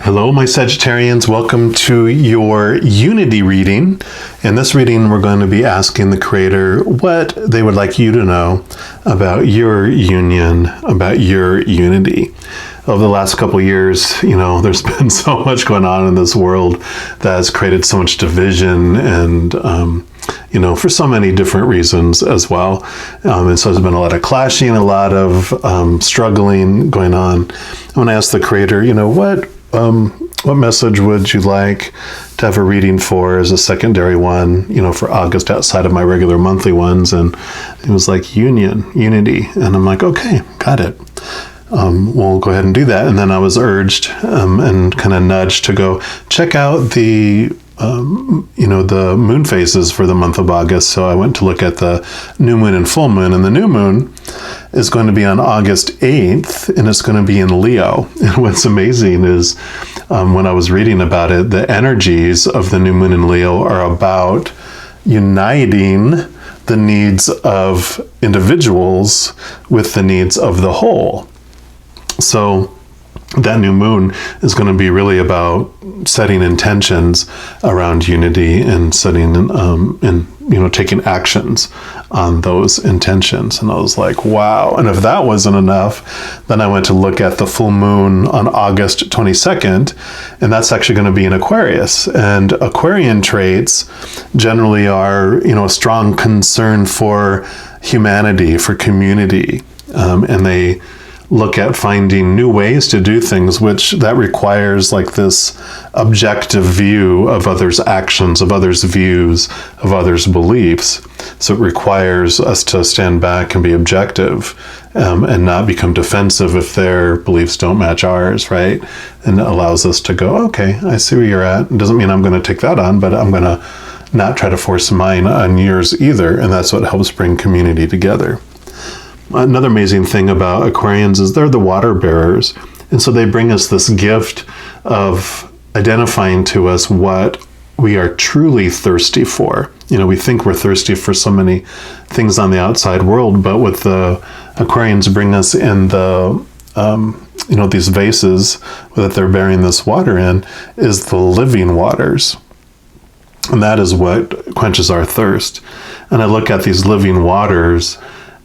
Hello, my Sagittarians. Welcome to your Unity reading. In this reading, we're going to be asking the Creator what they would like you to know about your union, about your unity. Over the last couple of years, there's been so much going on in this world that has created so much division and, for so many different reasons as well. And so there's been a lot of clashing, a lot of struggling going on. I want to ask the Creator, what message would you like to have a reading for as a secondary one, for August outside of my regular monthly ones? And it was like unity. And I'm like, okay, got it. We'll go ahead and do that. And then I was urged and kind of nudged to go check out the moon phases for the month of August. So I went to look at the new moon and full moon, and the new moon is going to be on August 8th, and it's going to be in Leo. And what's amazing is when I was reading about it, the energies of the new moon in Leo are about uniting the needs of individuals with the needs of the whole. So that new moon is going to be really about setting intentions around unity and setting taking actions on those intentions. And I was like, wow. And if that wasn't enough, then I went to look at the full moon on August 22nd, and that's actually going to be in Aquarius. And Aquarian traits generally are, a strong concern for humanity, for community, and they look at finding new ways to do things, which that requires like this objective view of others' actions, of others' views, of others' beliefs. So it requires us to stand back and be objective and not become defensive if their beliefs don't match ours, right? And it allows us to go, okay, I see where you're at. It doesn't mean I'm going to take that on, but I'm going to not try to force mine on yours either. And that's what helps bring community together. Another amazing thing about Aquarians is they're the water bearers. And so they bring us this gift of identifying to us what we are truly thirsty for. We think we're thirsty for so many things on the outside world, but what the Aquarians bring us in the, these vases that they're bearing this water in is the living waters. And that is what quenches our thirst. And I look at these living waters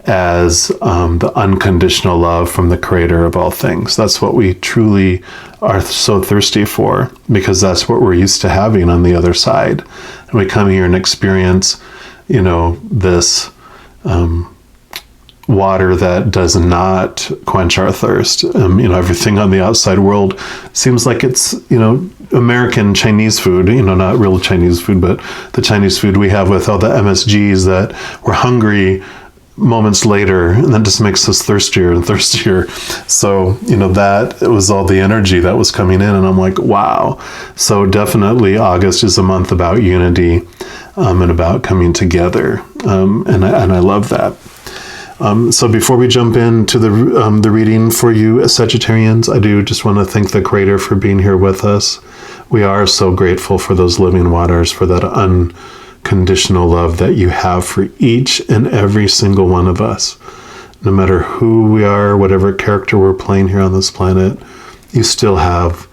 as the unconditional love from the Creator of all things. That's what we truly are so thirsty for, because that's what we're used to having on the other side. And we come here and experience, this water that does not quench our thirst. Everything on the outside world seems like it's, American Chinese food, not real Chinese food, but the Chinese food we have with all the MSGs that we're hungry moments later, and that just makes us thirstier and thirstier. So, that it was all the energy that was coming in, and I'm like, wow. So definitely August is a month about unity and about coming together, and I love that. So before we jump into the reading for you Sagittarians, I do just want to thank the Creator for being here with us. We are so grateful for those living waters, for that unconditional love that you have for each and every single one of us. No matter who we are, whatever character we're playing here on this planet, you still have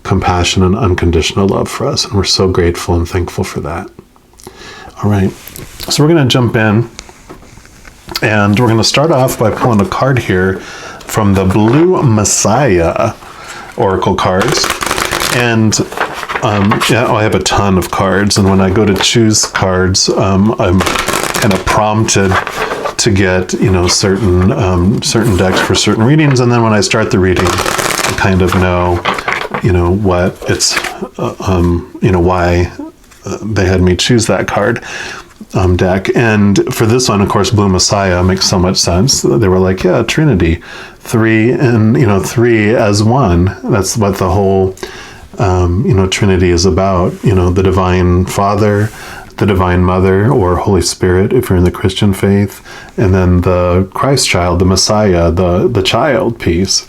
compassion and unconditional love for us. And we're so grateful and thankful for that. All right. So we're going to jump in, and we're going to start off by pulling a card here from the Blue Messiah Oracle cards. And I have a ton of cards, and when I go to choose cards, I'm kind of prompted to get, certain decks for certain readings, and then when I start the reading, I kind of know, what it's, why they had me choose that card deck. And for this one, of course, Blue Messiah makes so much sense. They were like, yeah, Trinity, three as one. That's what the whole Trinity is about, the Divine Father, the Divine Mother, or Holy Spirit, if you're in the Christian faith, and then the Christ child, the Messiah, the child piece.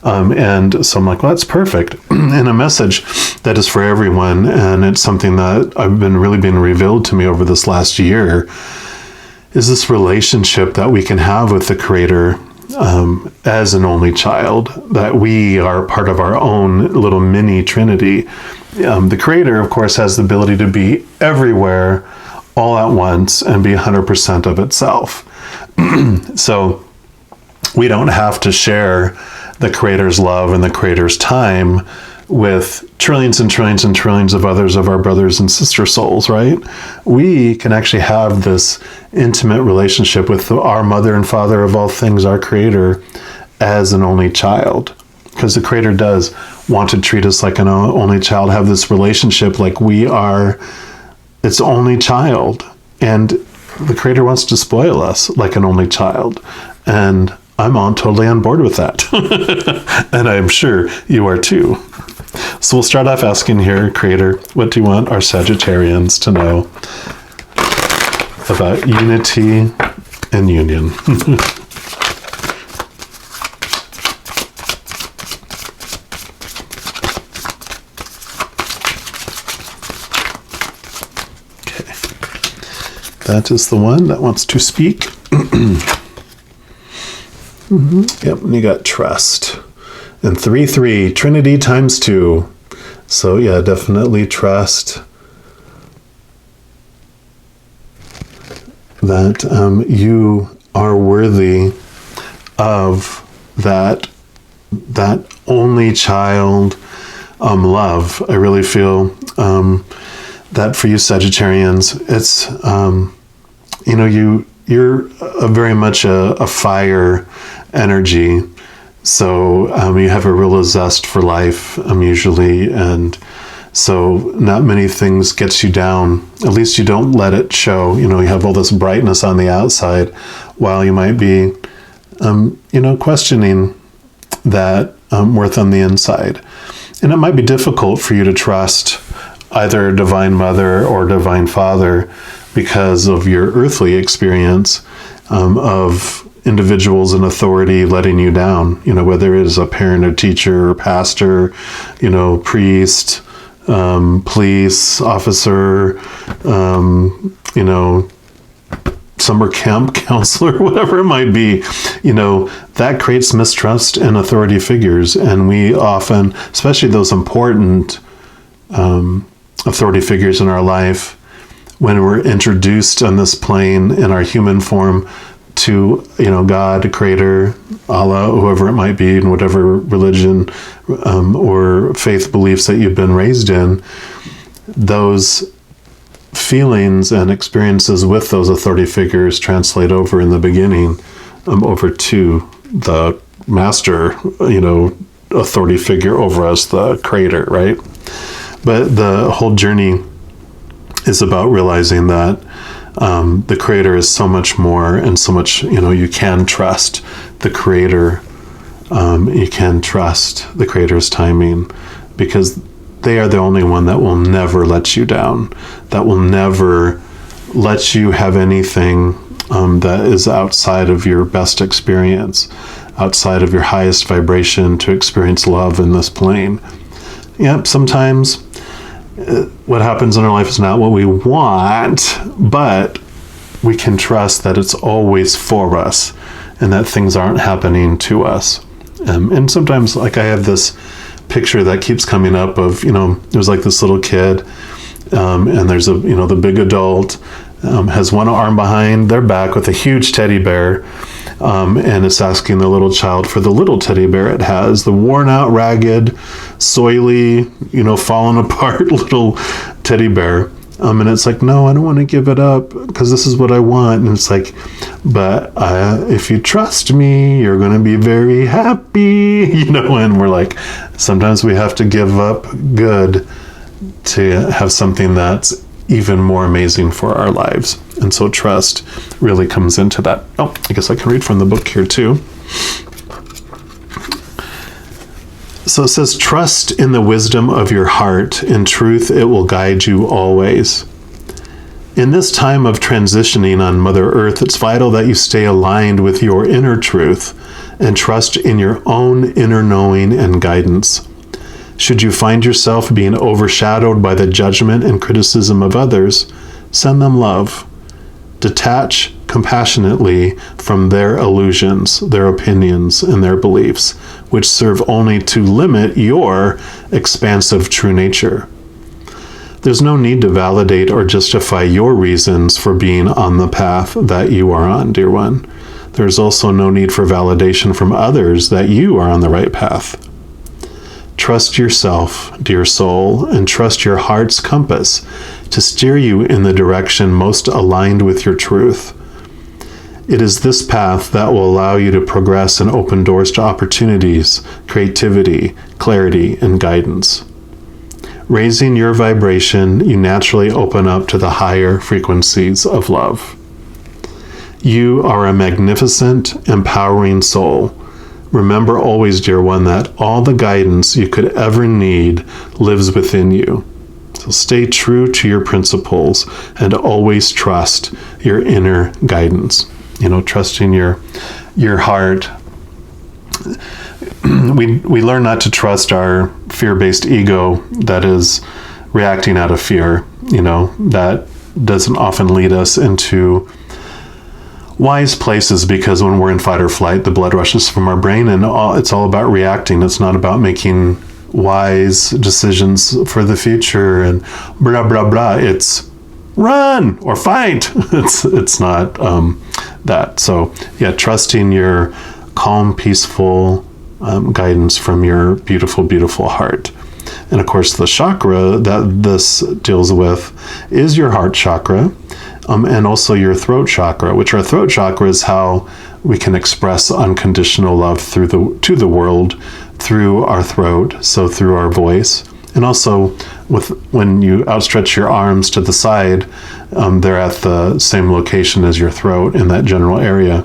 And so I'm like, well, that's perfect. And a message that is for everyone, and it's something that I've been revealed to me over this last year, is this relationship that we can have with the Creator as an only child, that we are part of our own little mini Trinity. The Creator, of course, has the ability to be everywhere all at once and be 100% of itself. So we don't have to share the Creator's love and the Creator's time with trillions and trillions and trillions of others of our brothers and sister souls, right? We can actually have this intimate relationship with our mother and father of all things, our Creator, as an only child. Because the Creator does want to treat us like an only child, have this relationship like we are its only child. And the Creator wants to spoil us like an only child. And I'm totally on board with that. And I'm sure you are too. So we'll start off asking here, Creator, what do you want our Sagittarians to know about unity and union? Okay. That is the one that wants to speak. Yep, and you got trust. And 3-3, Trinity times 2. So yeah, definitely trust that you are worthy of that only child love. I really feel that for you Sagittarians, it's you're very much a fire energy. So you have a real zest for life usually, and so not many things gets you down. At least you don't let it show. You have all this brightness on the outside, while you might be, questioning that worth on the inside. And it might be difficult for you to trust either Divine Mother or Divine Father because of your earthly experience of individuals in authority letting you down, whether it is a parent or teacher or pastor, priest, police officer, summer camp counselor, whatever it might be, that creates mistrust in authority figures. And we often, especially those important authority figures in our life, when we're introduced on this plane in our human form to, God, Creator, Allah, whoever it might be, in whatever religion or faith beliefs that you've been raised in, those feelings and experiences with those authority figures translate over in the beginning over to the master, authority figure over us, the Creator, right? But the whole journey is about realizing that the Creator is so much more, and so much, you can trust the Creator. You can trust the Creator's timing, because they are the only one that will never let you down, that will never let you have anything that is outside of your best experience, outside of your highest vibration to experience love in this plane. Yep, sometimes what happens in our life is not what we want, but we can trust that it's always for us and that things aren't happening to us. And sometimes, like, I have this picture that keeps coming up of, there's like this little kid, and there's the big adult has one arm behind their back with a huge teddy bear, and it's asking the little child for the little teddy bear it has, the worn out, ragged, soily, fallen apart little teddy bear. And it's like, no, I don't want to give it up because this is what I want. And it's like, but if you trust me, you're going to be very happy, and we're like, sometimes we have to give up good to have something that's even more amazing for our lives. And so trust really comes into that. Oh, I guess I can read from the book here too. So it says, trust in the wisdom of your heart. In truth, it will guide you always. In this time of transitioning on Mother Earth, it's vital that you stay aligned with your inner truth and trust in your own inner knowing and guidance. Should you find yourself being overshadowed by the judgment and criticism of others, send them love. Detach compassionately from their illusions, their opinions, and their beliefs, which serve only to limit your expansive true nature. There's no need to validate or justify your reasons for being on the path that you are on, dear one. There's also no need for validation from others that you are on the right path. Trust yourself, dear soul, and trust your heart's compass to steer you in the direction most aligned with your truth. It is this path that will allow you to progress and open doors to opportunities, creativity, clarity, and guidance. Raising your vibration, you naturally open up to the higher frequencies of love. You are a magnificent, empowering soul. Remember always, dear one, that all the guidance you could ever need lives within you. So stay true to your principles and always trust your inner guidance. Trusting your heart. We learn not to trust our fear-based ego that is reacting out of fear. That doesn't often lead us into wise places, because when we're in fight or flight, the blood rushes from our brain, and it's all about reacting. It's not about making wise decisions for the future and blah blah blah. It's run or fight. It's not that. So yeah, trusting your calm, peaceful guidance from your beautiful, beautiful heart. And of course, the chakra that this deals with is your heart chakra. And also your throat chakra, which our throat chakra is how we can express unconditional love to the world through our throat, so through our voice. And also when you outstretch your arms to the side, they're at the same location as your throat in that general area.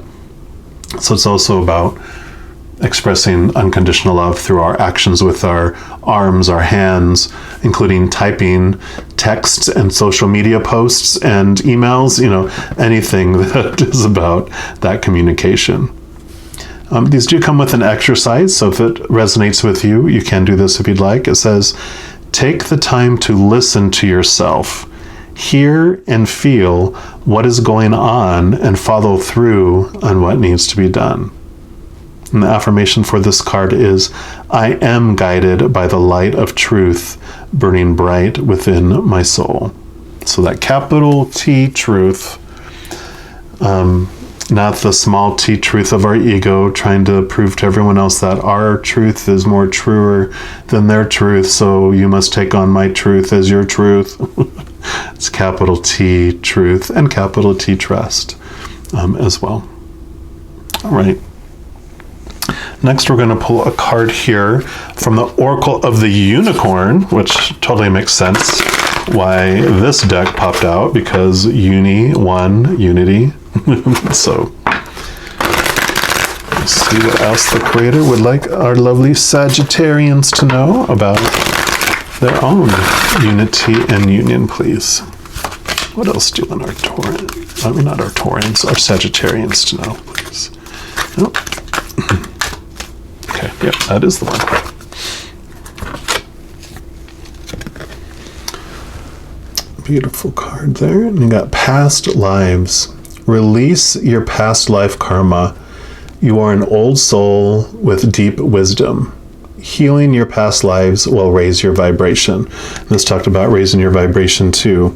So it's also about expressing unconditional love through our actions with our arms, our hands, including typing texts and social media posts and emails, anything that is about that communication. These do come with an exercise, so if it resonates with you, you can do this if you'd like. It says, take the time to listen to yourself, hear and feel what is going on, and follow through on what needs to be done. And the affirmation for this card is, I am guided by the light of truth burning bright within my soul. So that capital T truth, not the small t truth of our ego trying to prove to everyone else that our truth is more truer than their truth, so you must take on my truth as your truth. It's capital T truth and capital T trust as well. All right. Next, we're going to pull a card here from the Oracle of the Unicorn, which totally makes sense why this deck popped out, because unity. So, let's see what else the creator would like our lovely Sagittarians to know about their own unity and union, please. What else do you want our Sagittarians to know, please? Nope. Okay, yep, that is the one. Beautiful card there. And you got past lives. Release your past life karma. You are an old soul with deep wisdom. Healing your past lives will raise your vibration. This talked about raising your vibration too.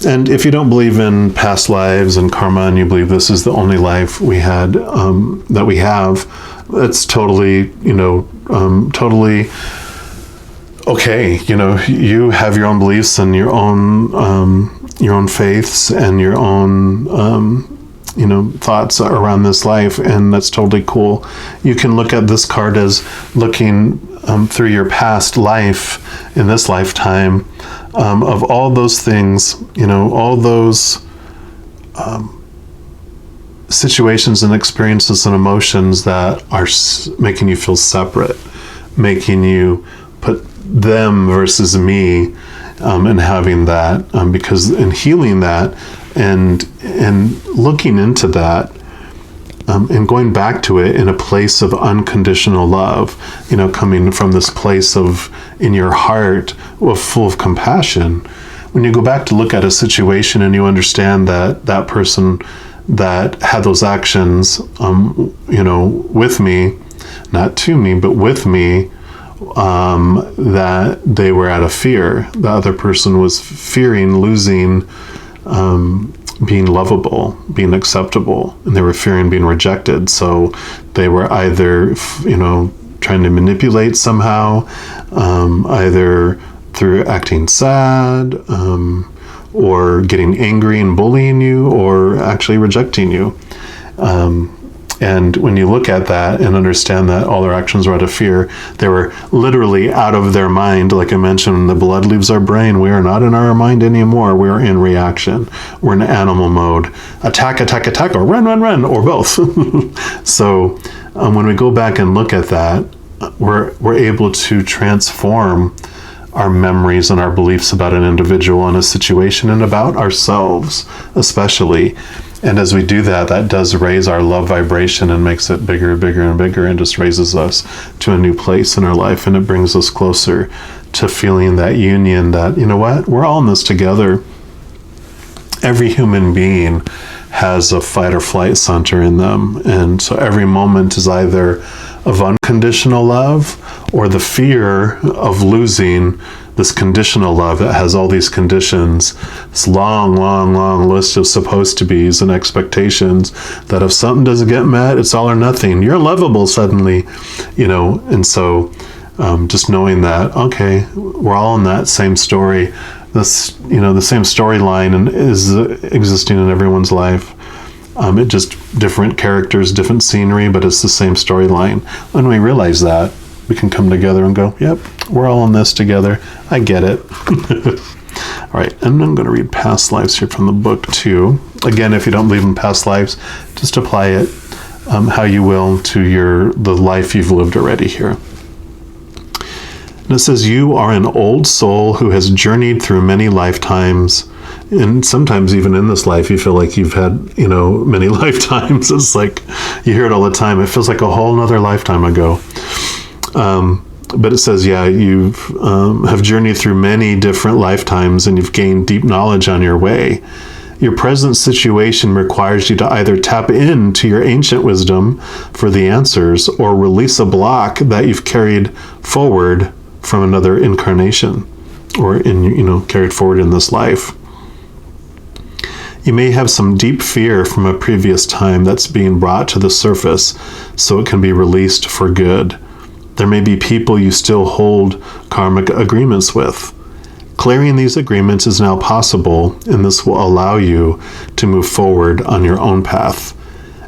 And if you don't believe in past lives and karma, and you believe this is the only life we had, that we have, it's totally, totally okay. You have your own beliefs and your own faiths and your own, thoughts around this life, and that's totally cool. You can look at this card as looking through your past life in this lifetime, of all those things, all those situations and experiences and emotions that are making you feel separate, making you put them versus me, and having that, because in healing that and looking into that, and going back to it in a place of unconditional love, coming from this place of, in your heart, full of compassion. When you go back to look at a situation and you understand that that person that had those actions, with me, not to me, but with me, that they were out of fear. The other person was fearing losing being lovable, being acceptable, and they were fearing being rejected. So they were either, trying to manipulate somehow, either through acting sad, or getting angry and bullying you, or actually rejecting you. And when you look at that and understand that all their actions were out of fear, they were literally out of their mind. Like I mentioned, when the blood leaves our brain, we are not in our mind anymore. We are in reaction. We're in animal mode. Attack, attack, attack, or run, run, run, or both. So when we go back and look at that, we're able to transform our memories and our beliefs about an individual and a situation and about ourselves, especially. And as we do that, that does raise our love vibration and makes it bigger and bigger and bigger, and just raises us to a new place in our life. And it brings us closer to feeling that union that, we're all in this together. Every human being has a fight or flight center in them. And so every moment is either of unconditional love or the fear of losing this conditional love that has all these conditions, this long, long, long list of supposed to be's and expectations that if something doesn't get met, it's all or nothing. You're lovable suddenly, and so just knowing that, okay, we're all in that same story. This, the same storyline is existing in everyone's life. It just different characters, different scenery, but it's the same storyline. When we realize that, we can come together and go, yep, we're all in this together. I get it. All right, and I'm going to read past lives here from the book too. Again, if you don't believe in past lives, just apply it how you will to the life you've lived already here. And it says, you are an old soul who has journeyed through many lifetimes. And sometimes even in this life, you feel like you've had, many lifetimes. It's like, you hear it all the time. It feels like a whole nother lifetime ago. But it says, you have journeyed through many different lifetimes and you've gained deep knowledge on your way. Your present situation requires you to either tap into your ancient wisdom for the answers or release a block that you've carried forward from another incarnation or carried forward in this life. You may have some deep fear from a previous time that's being brought to the surface so it can be released for good. There may be people you still hold karmic agreements with. Clearing these agreements is now possible, and this will allow you to move forward on your own path.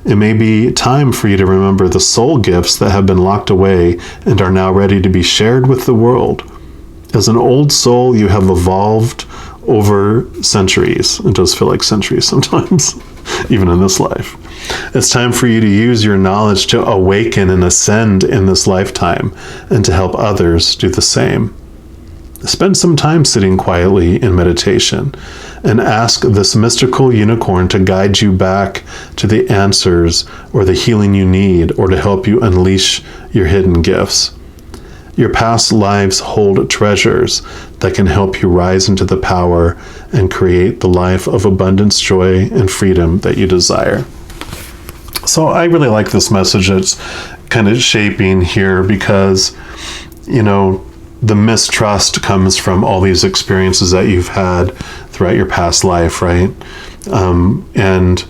It may be time for you to remember the soul gifts that have been locked away and are now ready to be shared with the world. As an old soul, you have evolved over centuries. It does feel like centuries sometimes, even in this life. It's time for you to use your knowledge to awaken and ascend in this lifetime and to help others do the same. Spend some time sitting quietly in meditation and ask this mystical unicorn to guide you back to the answers or the healing you need or to help you unleash your hidden gifts. Your past lives hold treasures that can help you rise into the power and create the life of abundance, joy, and freedom that you desire. So I really like this message that's kind of shaping here because, the mistrust comes from all these experiences that you've had throughout your past life, right? And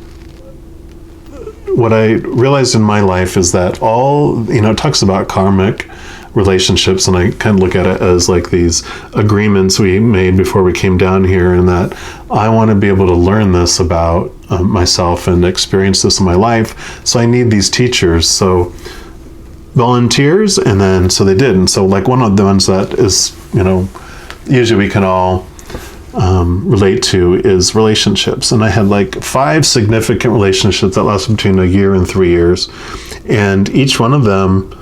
what I realized in my life is that it talks about karmic relationships, and I kind of look at it as like these agreements we made before we came down here, and that I want to be able to learn this about myself and experience this in my life. So I need these teachers. So volunteers, and then so they did. And so like one of the ones that is, usually we can all relate to is relationships. And I had like 5 significant relationships that lasted between a year and 3 years. And each one of them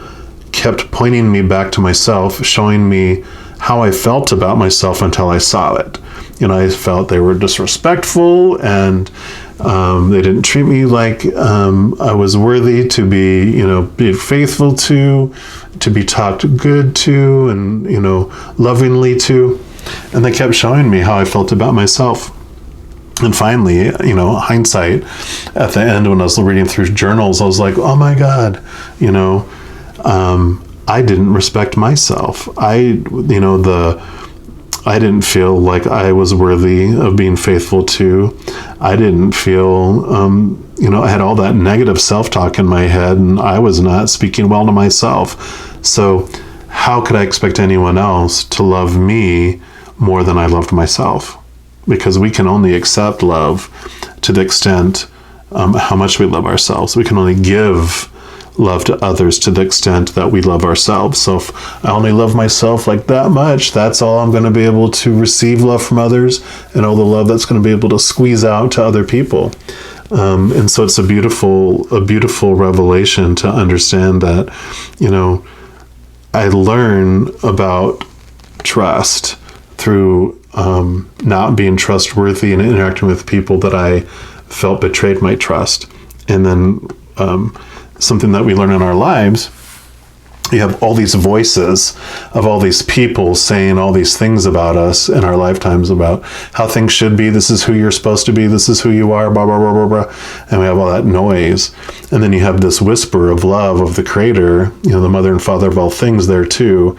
kept pointing me back to myself, showing me how I felt about myself until I saw it. I felt they were disrespectful and they didn't treat me like I was worthy to be faithful to be talked good to, and lovingly to. And they kept showing me how I felt about myself. And finally, hindsight, at the end when I was reading through journals, I was like, oh my God, I didn't respect myself. I didn't feel like I was worthy of being faithful to. I didn't feel, I had all that negative self-talk in my head, and I was not speaking well to myself. So how could I expect anyone else to love me more than I loved myself? Because we can only accept love to the extent how much we love ourselves. We can only give love to others to the extent that we love ourselves. So if I only love myself like that much, that's all I'm going to be able to receive love from others, and all the love that's going to be able to squeeze out to other people. And so it's a beautiful revelation to understand that, I learn about trust through not being trustworthy and interacting with people that I felt betrayed my trust. And then something that we learn in our lives, you have all these voices of all these people saying all these things about us in our lifetimes about how things should be. This is who you're supposed to be. This is who you are, blah, blah, blah, blah, blah. And we have all that noise. And then you have this whisper of love of the Creator, the mother and father of all things there too.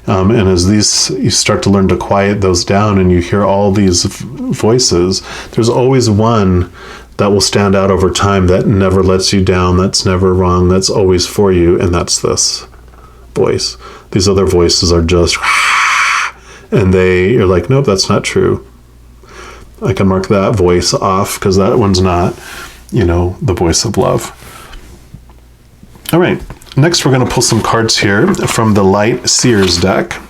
And as you start to learn to quiet those down and you hear all these voices, there's always one that will stand out over time that never lets you down, that's never wrong, that's always for you, and that's this voice. These other voices are just, and you're like, nope, that's not true. I can mark that voice off because that one's not, the voice of love. All right, next we're going to pull some cards here from the Light Seers deck.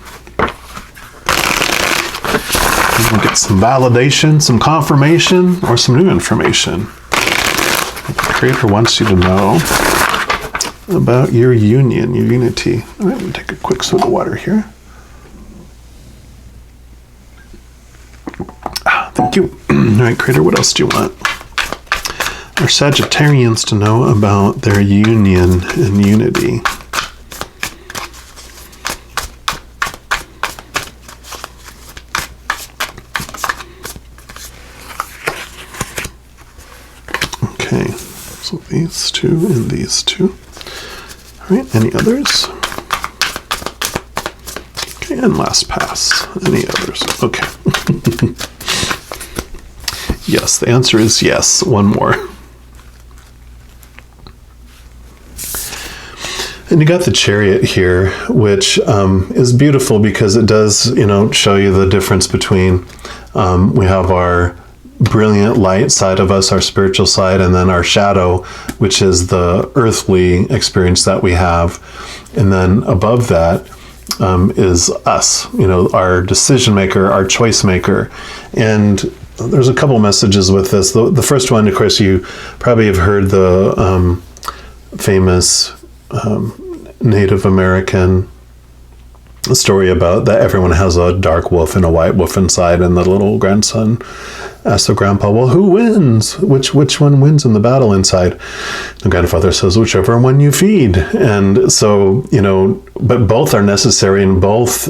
We'll get some validation, some confirmation, or some new information. The Creator wants you to know about your union, your unity. All right, I'm going to take a quick swig of water here. Thank you. All right, Creator, what else do you want? Our Sagittarians to know about their union and unity. Okay, so these two and these two. All right, any others? Okay, and last pass. Any others? Okay. Yes, the answer is yes. One more. And you got the Chariot here, which is beautiful because it does, show you the difference between we have our brilliant light side of us, our spiritual side, and then our shadow, which is the earthly experience that we have. And then above that is us, our decision maker, our choice maker. And there's a couple messages with this. The first one, of course, you probably have heard the famous Native American story about that everyone has a dark wolf and a white wolf inside, and the little grandson asks the grandpa, well, who wins? Which one wins in the battle inside? The grandfather says, whichever one you feed. And so, but both are necessary, and both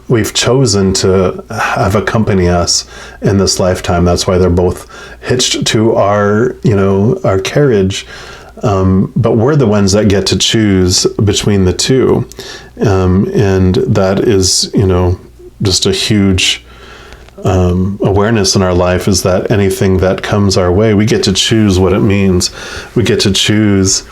we've chosen to have accompany us in this lifetime. That's why they're both hitched to our carriage. But we're the ones that get to choose between the two. And that is, just a huge awareness in our life, is that anything that comes our way, we get to choose what it means. We get to choose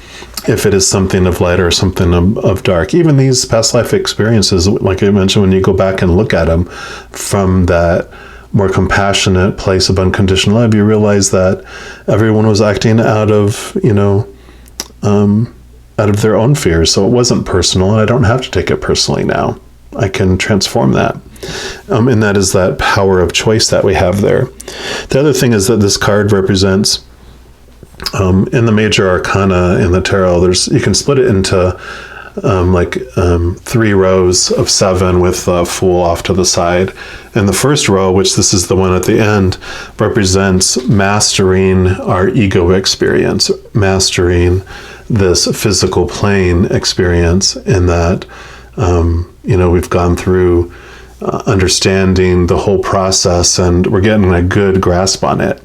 if it is something of light or something of dark. Even these past life experiences, like I mentioned, when you go back and look at them from that more compassionate place of unconditional love, you realize that everyone was acting out of their own fears. So it wasn't personal, and I don't have to take it personally now. I can transform that. And that is that power of choice that we have there. The other thing is that this card represents, in the major arcana in the tarot, you can split it into 3 rows of 7 with a Fool off to the side. And the first row, which this is the one at the end, represents mastering our ego experience, mastering this physical plane experience, in that, we've gone through understanding the whole process, and we're getting a good grasp on it.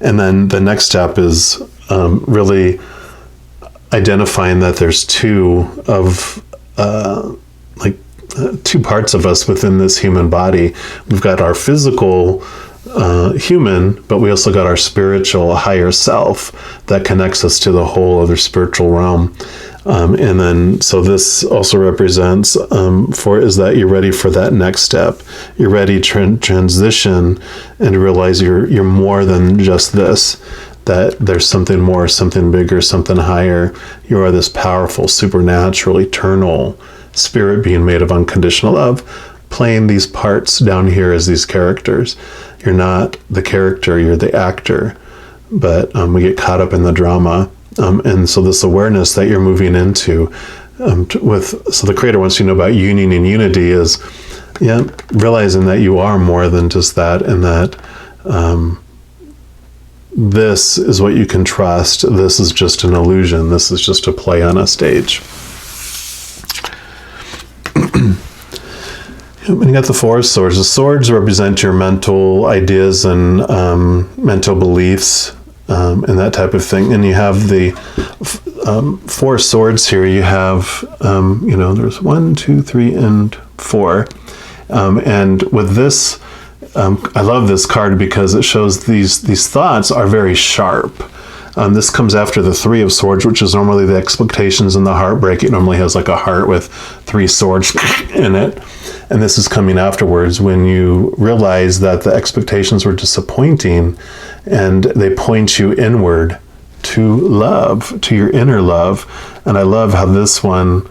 And then the next step is really identifying that there's two parts of us within this human body. We've got our physical human, but we also got our spiritual higher self that connects us to the whole other spiritual realm. And then, so this also represents is that you're ready for that next step. You're ready to transition and realize you're more than just this, that there's something more, something bigger, something higher. You are this powerful, supernatural, eternal spirit being made of unconditional love, playing these parts down here as these characters. You're not the character, you're the actor. But we get caught up in the drama. And so this awareness that you're moving into so the Creator wants you to know about union and unity is realizing that you are more than just that, and that this is what you can trust. This is just an illusion. This is just a play on a stage. And you got the Four of Swords. The swords represent your mental ideas and mental beliefs and that type of thing. And you have the Four Swords here. You have, there's 1, 2, 3, and 4. And with this, I love this card because it shows these thoughts are very sharp. This comes after the Three of Swords, which is normally the expectations and the heartbreak. It normally has like a heart with 3 swords in it. And this is coming afterwards when you realize that the expectations were disappointing and they point you inward to love, to your inner love. And I love how this one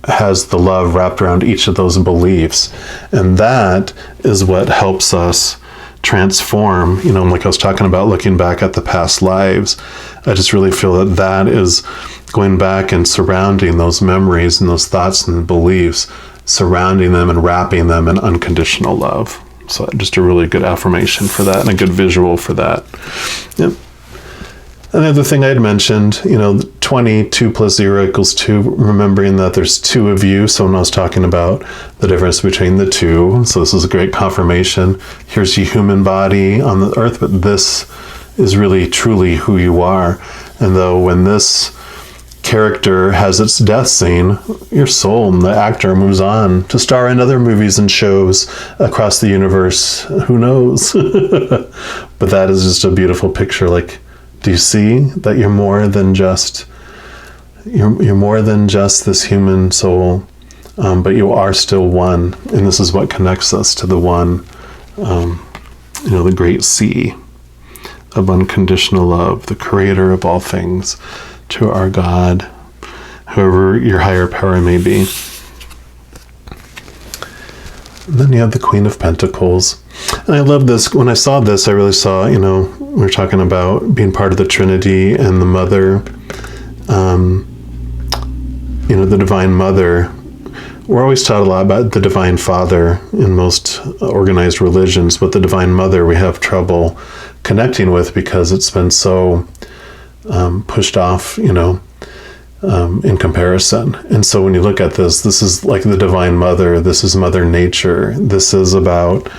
has the love wrapped around each of those beliefs. And that is what helps us transform, like I was talking about, looking back at the past lives. I just really feel that is going back and surrounding those memories and those thoughts and beliefs, surrounding them and wrapping them in unconditional love. So just a really good affirmation for that and a good visual for that. Yep. Another thing I had mentioned, 22 plus 0 equals 2, remembering that there's 2 of you. So when I was talking about the difference between the two, so this is a great confirmation. Here's your human body on the earth, but this is really truly who you are. And though when this character has its death scene, your soul and the actor moves on to star in other movies and shows across the universe. Who knows? But that is just a beautiful picture. Like, do you see that you're more than just this human soul, but you are still one, and this is what connects us to the one, the great sea of unconditional love, the Creator of all things, to our God, whoever your higher power may be. And then you have the Queen of Pentacles. And I love this. When I saw this, I really saw, we're talking about being part of the Trinity and the Mother, the Divine Mother. We're always taught a lot about the Divine Father in most organized religions, but the Divine Mother we have trouble connecting with because it's been so pushed off, in comparison. And so when you look at this is like the Divine Mother. This is Mother Nature. This is about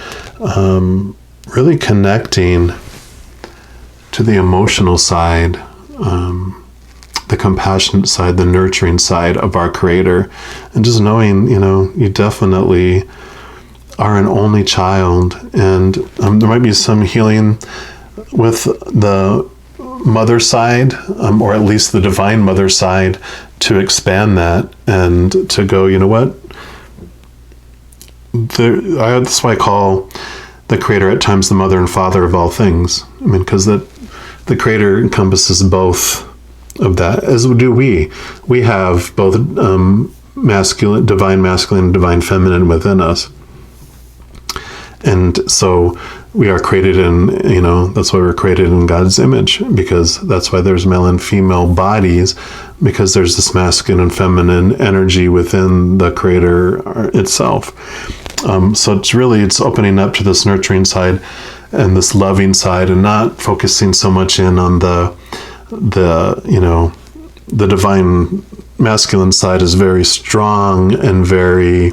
really connecting to the emotional side, the compassionate side, the nurturing side of our Creator. And just knowing, you definitely are an only child. And there might be some healing with the mother side, or at least the Divine Mother side, to expand that and to go, that's why I call the Creator at times the Mother and Father of all things. Because the Creator encompasses both of that, as do we. We have both divine masculine and divine feminine within us. And so we are created in, that's why we're created in God's image, because that's why there's male and female bodies, because there's this masculine and feminine energy within the Creator itself. So it's opening up to this nurturing side and this loving side, and not focusing so much in on the divine masculine side is very strong and very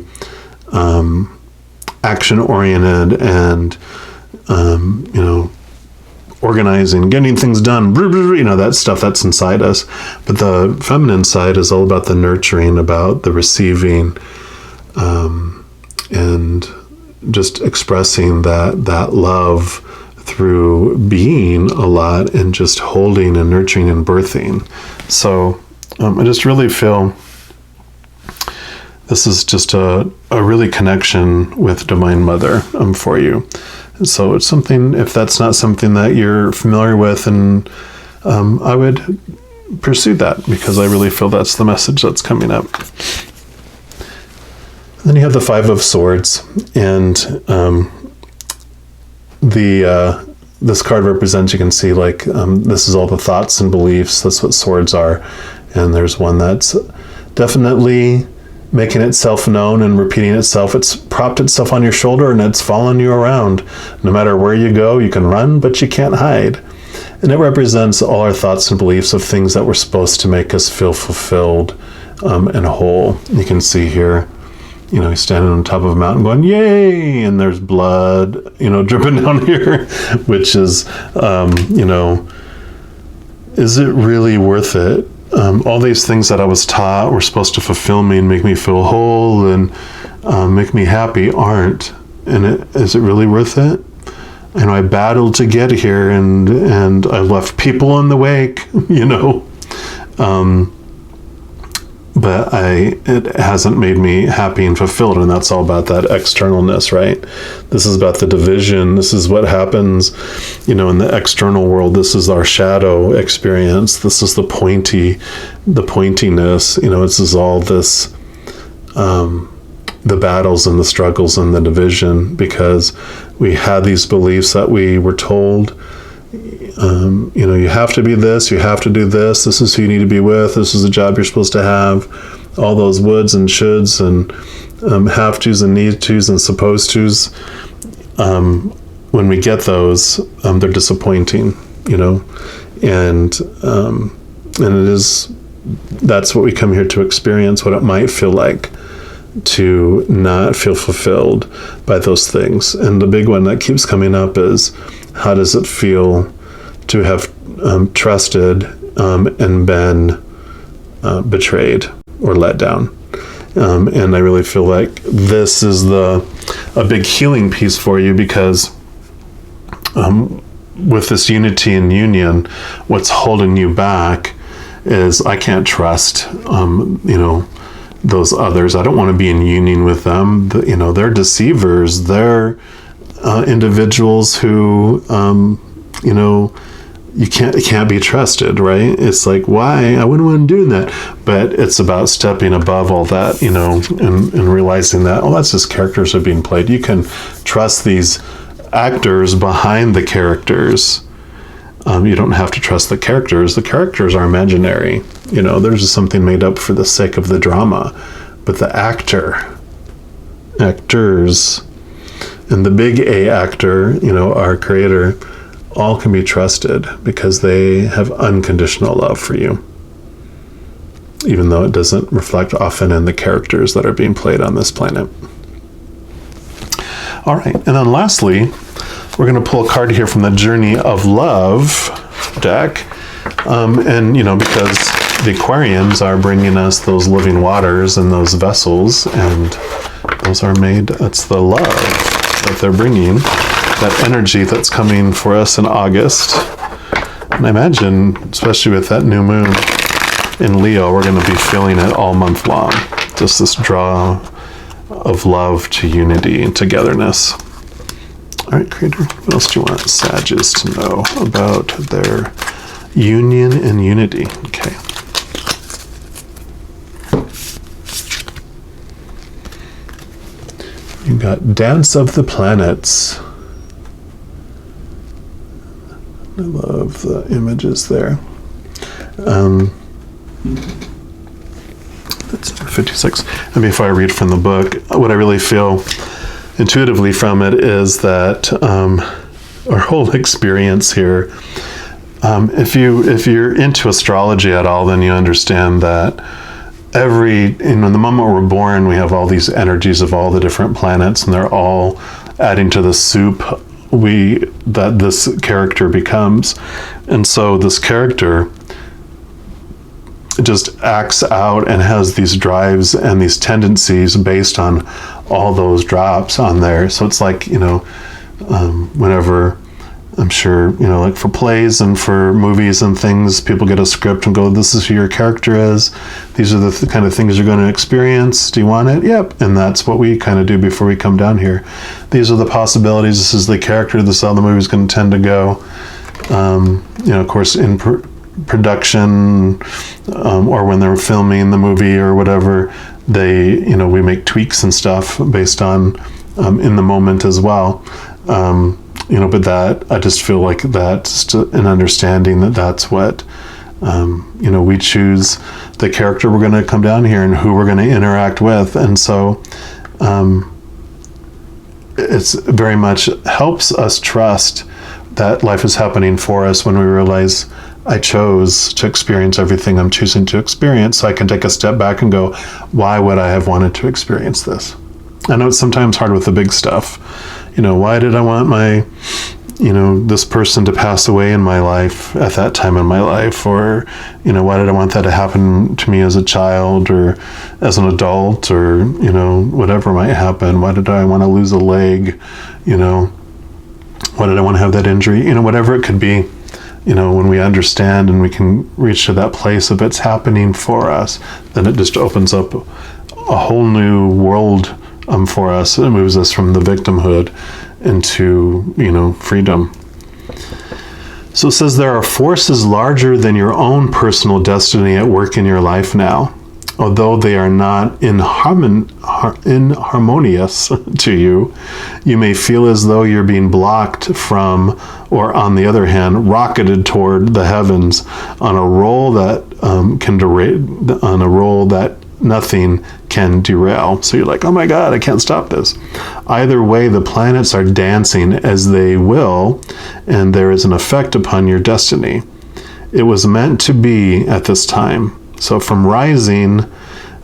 action-oriented and, organizing, getting things done, that stuff that's inside us. But the feminine side is all about the nurturing, about the receiving, and just expressing that love through being a lot and just holding and nurturing and birthing. So I just really feel this is just a really connection with Divine Mother for you. So it's something, if that's not something that you're familiar with, and I would pursue that, because I really feel that's the message that's coming up. Then you have the Five of Swords, and this card represents, you can see, like, this is all the thoughts and beliefs. That's what swords are. And there's one that's definitely making itself known and repeating itself. It's propped itself on your shoulder and it's following you around. No matter where you go, you can run, but you can't hide. And it represents all our thoughts and beliefs of things that were supposed to make us feel fulfilled and whole. You can see here, he's standing on top of a mountain going, yay! And there's blood, dripping down here, which is, is it really worth it? All these things that I was taught were supposed to fulfill me and make me feel whole and make me happy aren't. And is it really worth it? I battled to get here, and I left people in the wake, but it hasn't made me happy and fulfilled. And that's all about that externalness, right? This is about the division. This is what happens, in the external world. This is our shadow experience. This is the pointiness, this is all this, the battles and the struggles and the division, because we had these beliefs that we were told, you have to be this, you have to do this is who you need to be with, this is the job you're supposed to have, all those woulds and shoulds and have tos and need tos and supposed tos. When we get those, they're disappointing, and that's what we come here to experience, what it might feel like to not feel fulfilled by those things. And the big one that keeps coming up is, how does it feel to have trusted and been betrayed or let down? And I really feel like this is a big healing piece for you, because with this unity and union, what's holding you back is, I can't trust those others. I don't want to be in union with them. They're deceivers. They're individuals who you can't be trusted, right? It's like, why? I wouldn't want to do that. But it's about stepping above all that, and realizing that, that's just characters are being played. You can trust these actors behind the characters. You don't have to trust the characters. The characters are imaginary. There's just something made up for the sake of the drama. But the actors, and the big A actor, our creator, all can be trusted, because they have unconditional love for you, even though it doesn't reflect often in the characters that are being played on this planet. All right, and then lastly, we're going to pull a card here from the Journey of Love deck, and because the Aquarians are bringing us those living waters and those vessels, and those are made, that's the love that they're bringing, that energy that's coming for us in August. And I imagine, especially with that new moon in Leo, we're going to be feeling it all month long. Just this draw of love to unity and togetherness. All right, Creator, what else do you want Sagittarius to know about their union and unity? Okay. You got Dance of the Planets. I love the images there. That's 56. And before I read from the book, what I really feel intuitively from it is that our whole experience here, if you're into astrology at all, then you understand that in the moment we're born, we have all these energies of all the different planets, and they're all adding to the soup that this character becomes. And so this character just acts out and has these drives and these tendencies based on all those drops on there. So it's like, whenever, I'm sure, like for plays and for movies and things, people get a script and go, this is who your character is. These are the kind of things you're going to experience. Do you want it? Yep. And that's what we kind of do before we come down here. These are the possibilities. This is the character. This is how the movie's going to tend to go. Of course, in production or when they're filming the movie or whatever, we make tweaks and stuff based on in the moment as well. But that, I just feel like that's an understanding that's what, we choose the character we're going to come down here and who we're going to interact with. And so it's very much helps us trust that life is happening for us when we realize I chose to experience everything I'm choosing to experience. So I can take a step back and go, why would I have wanted to experience this? I know it's sometimes hard with the big stuff. Why did I want my, this person to pass away in my life at that time in my life? Or, why did I want that to happen to me as a child or as an adult or, whatever might happen? Why did I want to lose a leg? Why did I want to have that injury? Whatever it could be, when we understand and we can reach to that place of it's happening for us, then it just opens up a whole new world for us. It moves us from the victimhood into, freedom. So it says there are forces larger than your own personal destiny at work in your life now. Although they are not inharmonious to you, you may feel as though you're being blocked from, or on the other hand, rocketed toward the heavens on a roll that nothing can derail. So you're like, oh my God, I can't stop this. Either way, the planets are dancing as they will, and there is an effect upon your destiny. It was meant to be at this time. So from rising,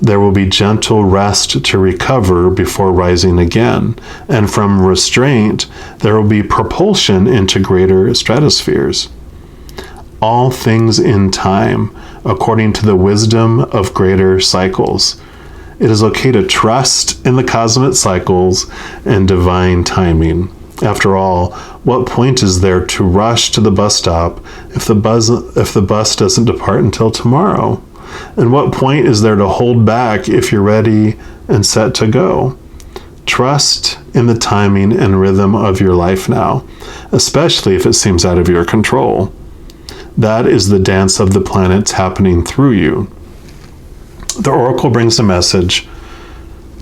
there will be gentle rest to recover before rising again. And from restraint, there will be propulsion into greater stratospheres. All things in time, according to the wisdom of greater cycles. It is okay to trust in the cosmic cycles and divine timing. After all, what point is there to rush to the bus stop if the bus doesn't depart until tomorrow? And what point is there to hold back if you're ready and set to go? Trust in the timing and rhythm of your life now, especially if it seems out of your control. That is the dance of the planets happening through you. The oracle brings a message.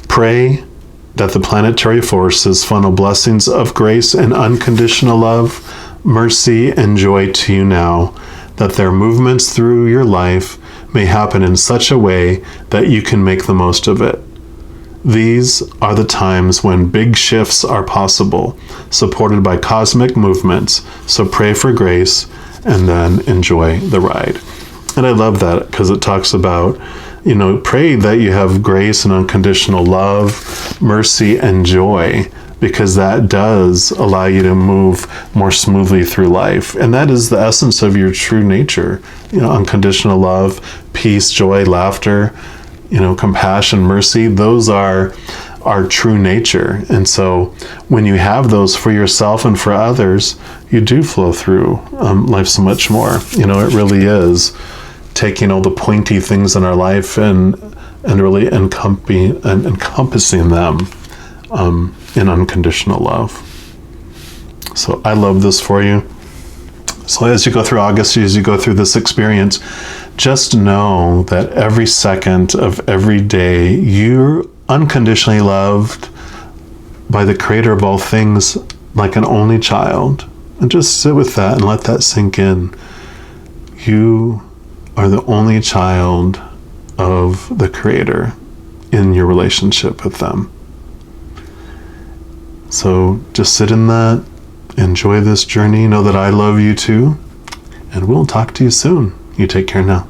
Pray that the planetary forces funnel blessings of grace and unconditional love, mercy, and joy to you now, that their movements through your life may happen in such a way that you can make the most of it. These are the times when big shifts are possible, supported by cosmic movements, so pray for grace and then enjoy the ride. And I love that because it talks about, pray that you have grace and unconditional love, mercy, and joy, because that does allow you to move more smoothly through life. And that is the essence of your true nature. Unconditional love, peace, joy, laughter, compassion, mercy. Those are our true nature. And so when you have those for yourself and for others, you do flow through life so much more. It really is taking all the pointy things in our life and really encompassing them in unconditional love. So I love this for you. So as you go through August, as you go through this experience, just know that every second of every day, you're unconditionally loved by the Creator of all things, like an only child. And just sit with that and let that sink in. You are the only child of the Creator in your relationship with them. So just sit in that, enjoy this journey, know that I love you too, and we'll talk to you soon. You take care now.